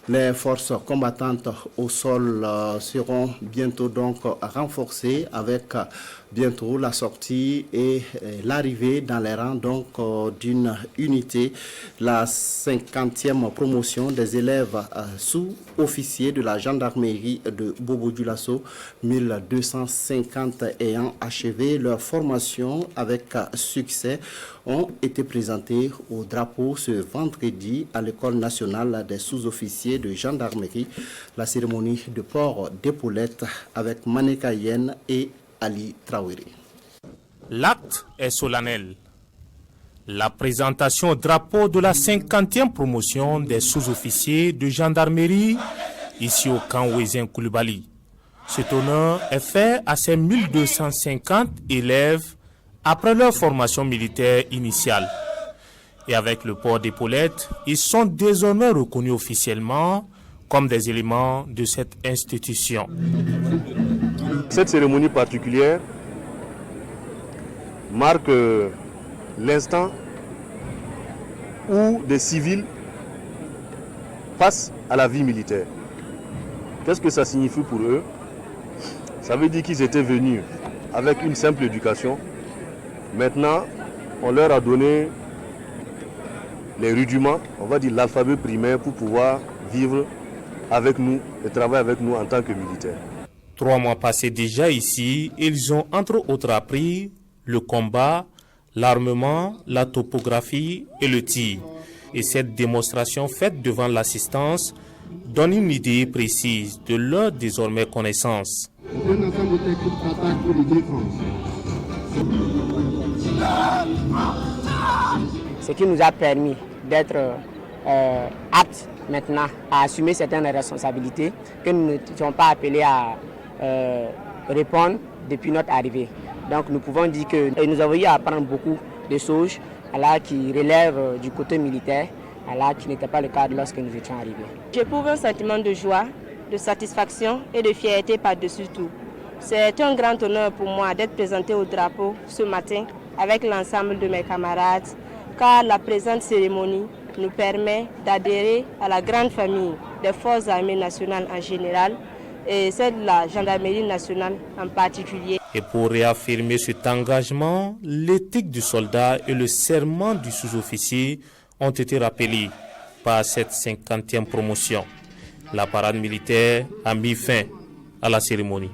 Les forces combattantes au sol seront bientôt donc renforcées avec bientôt la sortie et l'arrivée dans les rangs donc d'une unité, la 50e promotion des élèves sous-officiers de la gendarmerie de Bobo-Dioulasso, 1250 ayant achevé leur formation avec succès, ont été présentés au drapeau ce vendredi à l'École nationale des sous-officiers de gendarmerie. La cérémonie de port d'épaulettes avec Maneka Yen et Ali Traoré. L'acte est solennel. La présentation au drapeau de la 50e promotion des sous-officiers de gendarmerie ici au camp Ouézin Koulibaly. Cet honneur est fait à ces 1250 élèves après leur formation militaire initiale. Et avec le port d'épaulettes, ils sont désormais reconnus officiellement comme des éléments de cette institution. Cette cérémonie particulière marque l'instant où des civils passent à la vie militaire. Qu'est-ce que ça signifie pour eux? Ça veut dire qu'ils étaient venus avec une simple éducation. Maintenant, on leur a donné les rudiments, on va dire l'alphabet primaire pour pouvoir vivre avec nous et travailler avec nous en tant que militaires. 3 mois passés déjà ici, ils ont entre autres appris le combat, l'armement, la topographie et le tir. Et cette démonstration faite devant l'assistance donne une idée précise de leur désormais connaissance. Ce qui nous a permis d'être aptes maintenant à assumer certaines responsabilités que nous n'étions pas appelés à répondre depuis notre arrivée. Donc nous pouvons dire que nous avons eu à apprendre beaucoup de choses qui relèvent du côté militaire, qui n'était pas le cas lorsque nous étions arrivés. J'éprouve un sentiment de joie, de satisfaction et de fierté par-dessus tout. C'est un grand honneur pour moi d'être présenté au drapeau ce matin avec l'ensemble de mes camarades, car la présente cérémonie nous permet d'adhérer à la grande famille des forces armées nationales en général et celle de la gendarmerie nationale en particulier. Et pour réaffirmer cet engagement, l'éthique du soldat et le serment du sous-officier ont été rappelés par cette 50e promotion. La parade militaire a mis fin à la cérémonie.